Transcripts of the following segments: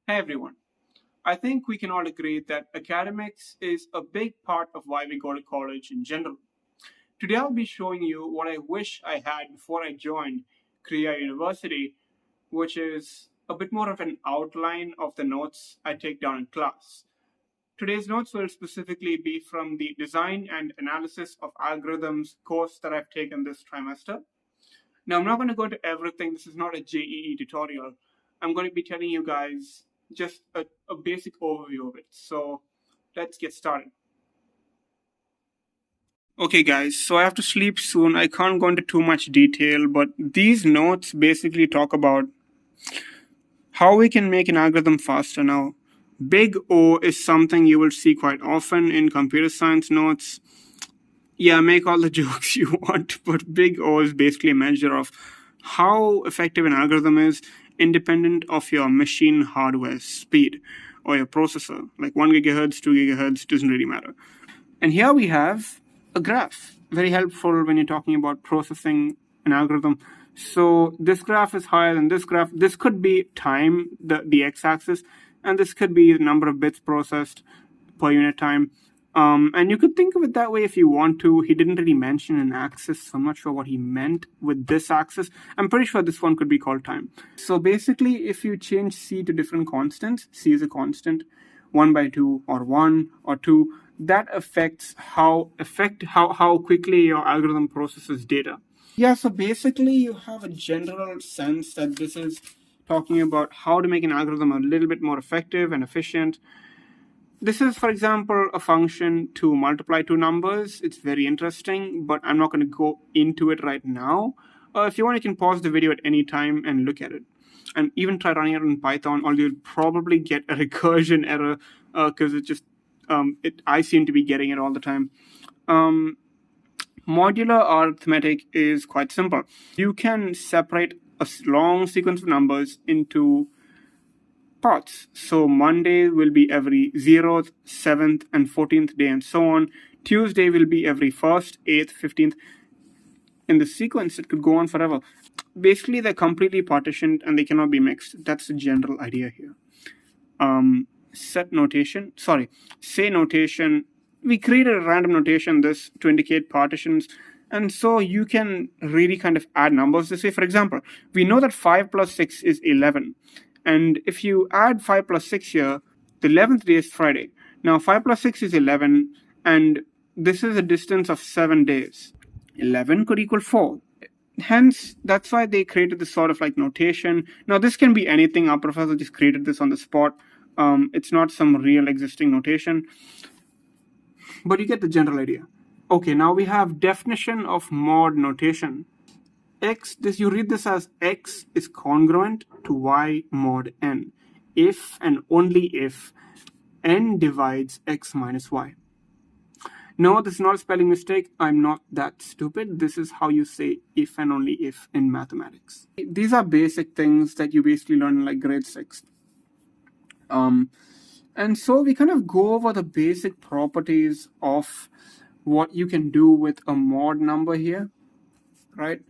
Hey everyone. I think we can all agree that academics is a big part of why we go to college in general. Today I'll be showing you what I wish I had before I joined Krea University, which is a bit more of an outline of the notes I take down in class. Today's notes will specifically be from the Design and Analysis of Algorithms course that I've taken this trimester. Now, I'm not going to go into everything. This is not a JEE tutorial. I'm going to be telling you guys just a basic overview of it. So let's get started. Okay, guys, so I have to sleep soon. I can't go into too much detail, but these notes basically talk about how we can make an algorithm faster. Now, big O is something you will see quite often in computer science notes. Yeah, make all the jokes you want, but big O is basically a measure of how effective an algorithm is independent of your machine hardware speed or your processor. Like 1 gigahertz, 2 gigahertz, doesn't really matter. And here we have a graph, very helpful when you're talking about processing an algorithm. So this graph is higher than this graph. This could be time, the x-axis, and this could be the number of bits processed per unit time. And you could think of it that way if you want to. He didn't really mention an axis, so I'm not sure what he meant with this axis. I'm pretty sure this one could be called time. So basically, if you change c to different constants, c is a constant, 1 by 2 or 1 or 2, that affects how quickly your algorithm processes data. Yeah, so basically you have a general sense that this is talking about how to make an algorithm a little bit more effective and efficient. This is, for example, a function to multiply two numbers. It's very interesting, but I'm not going to go into it right now. If you want, you can pause the video at any time and look at it. And even try running it in Python, or you'll probably get a recursion error because I seem to be getting it all the time. Modular arithmetic is quite simple. You can separate a long sequence of numbers into parts. So Monday will be every 0th, 7th, and 14th day, and so on. Tuesday will be every 1st, 8th, 15th. In the sequence, it could go on forever. Basically, they're completely partitioned and they cannot be mixed. That's the general idea here. Say notation. We created a random notation this to indicate partitions. And so you can really kind of add numbers this way. For example, we know that 5 plus 6 is 11. And if you add 5 plus 6 here, the 11th day is Friday. Now, 5 plus 6 is 11, and this is a distance of 7 days. 11 could equal 4. Hence, that's why they created this sort of like notation. Now, this can be anything. Our professor just created this on the spot. It's not some real existing notation. But you get the general idea. Okay, now we have definition of mod notation. You read this as x is congruent to y mod n, if and only if n divides x minus y. No, this is not a spelling mistake. I'm not that stupid. This is how you say if and only if in mathematics. These are basic things that you basically learn in like grade 6. And so we kind of go over the basic properties of what you can do with a mod number here, right?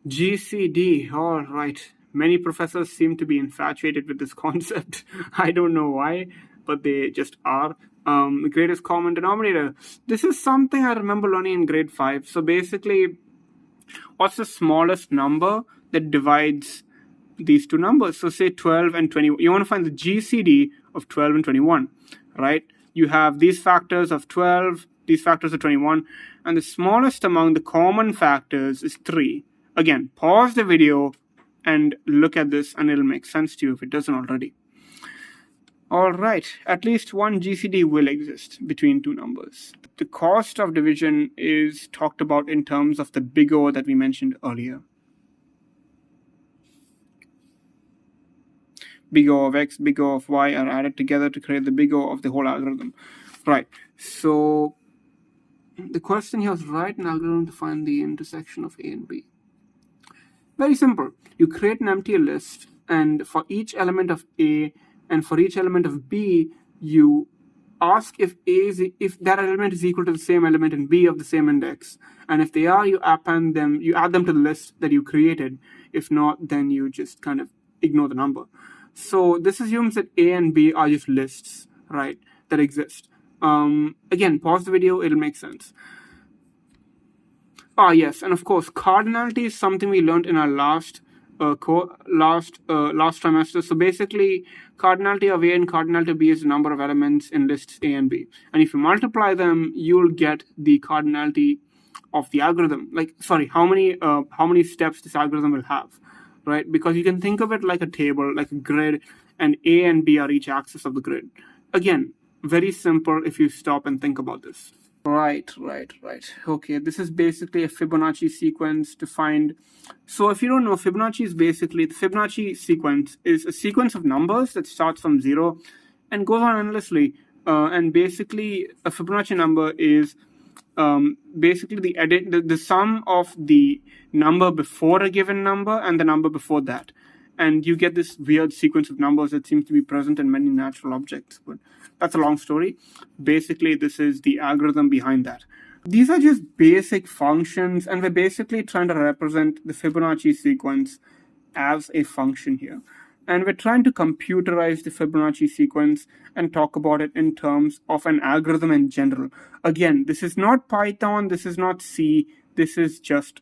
GCD, all right. Many professors seem to be infatuated with this concept. I don't know why, but they just are. The greatest common denominator. This is something I remember learning in grade 5. So basically, what's the smallest number that divides these two numbers? So say 12 and 21. You want to find the GCD of 12 and 21, right? You have these factors of 12, these factors of 21, and the smallest among the common factors is 3. Again, pause the video and look at this, and it'll make sense to you if it doesn't already. All right, at least one GCD will exist between two numbers. The cost of division is talked about in terms of the big O that we mentioned earlier. Big O of x, big O of y are added together to create the big O of the whole algorithm. Right, so the question here is write an algorithm to find the intersection of A and B. Very simple. You create an empty list, and for each element of A and for each element of B, you ask if that element is equal to the same element in B of the same index. And if they are, you add them to the list that you created. If not, then you just kind of ignore the number. So this assumes that A and B are just lists, right, that exist. Again, pause the video, it'll make sense. Ah, yes, and of course, cardinality is something we learned in our last trimester. So basically, cardinality of A and cardinality of B is the number of elements in lists A and B, and if you multiply them, you'll get the cardinality of the algorithm. Like, sorry, how many steps this algorithm will have, right? Because you can think of it like a table, like a grid, and A and B are each axis of the grid. Again, very simple if you stop and think about this. Right. Okay, this is basically a Fibonacci sequence to find. So if you don't know, Fibonacci is basically, the Fibonacci sequence is a sequence of numbers that starts from 0 and goes on endlessly. And basically, a Fibonacci number is basically the sum of the number before a given number and the number before that. And you get this weird sequence of numbers that seems to be present in many natural objects. But that's a long story. Basically, this is the algorithm behind that. These are just basic functions, and we're basically trying to represent the Fibonacci sequence as a function here. And we're trying to computerize the Fibonacci sequence and talk about it in terms of an algorithm in general. Again, this is not Python, this is not C, this is just,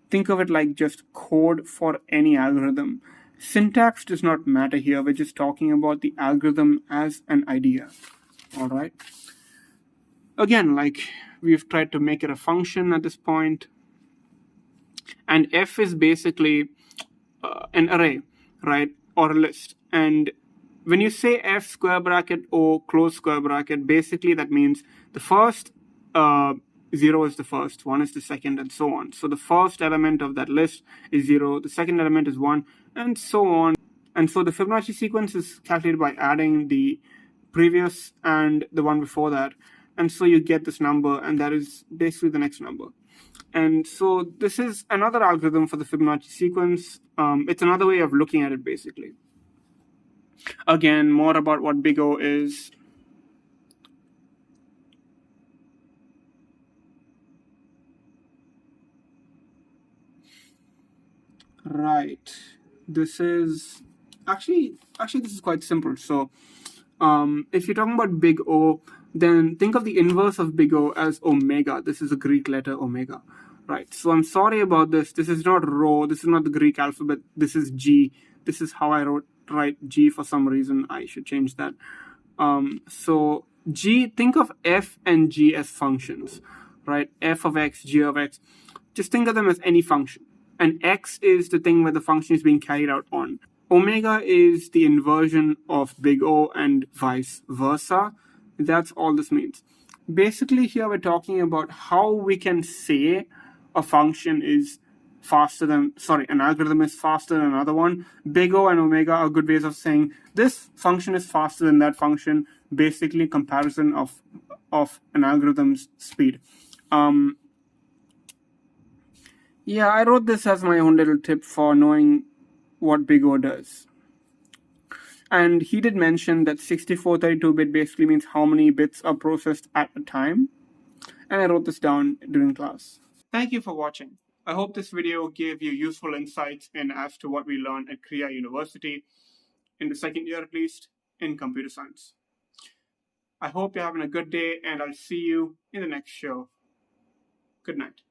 think of it like just code for any algorithm. Syntax does not matter here, we're just talking about the algorithm as an idea. All right. Again, like we've tried to make it a function at this point. And F is basically an array, right? Or a list. And when you say F square bracket O close square bracket, basically that means the first 0 is the first, 1 is the second, and so on. So the first element of that list is 0, the second element is 1, and so on. And so the Fibonacci sequence is calculated by adding the previous and the one before that. And so you get this number, and that is basically the next number. And so this is another algorithm for the Fibonacci sequence. It's another way of looking at it, basically. Again, more about what big O is. Right. This is actually this is quite simple. So if you're talking about big O, then think of the inverse of big O as omega. This is a Greek letter omega. Right. So I'm sorry about this. This is not rho. This is not the Greek alphabet. This is G. This is how I write G for some reason. I should change that. So G, think of F and G as functions, right? F of X, G of X. Just think of them as any function. And X is the thing where the function is being carried out on. Omega is the inversion of big O and vice versa. That's all this means. Basically, here we're talking about how we can say a function is faster than, an algorithm is faster than another one. Big O and omega are good ways of saying this function is faster than that function, basically comparison of an algorithm's speed. Yeah, I wrote this as my own little tip for knowing what big O does. And he did mention that 6432-bit basically means how many bits are processed at a time. And I wrote this down during class. Thank you for watching. I hope this video gave you useful insights in as to what we learned at Krea University, in the second year at least, in computer science. I hope you're having a good day, and I'll see you in the next show. Good night.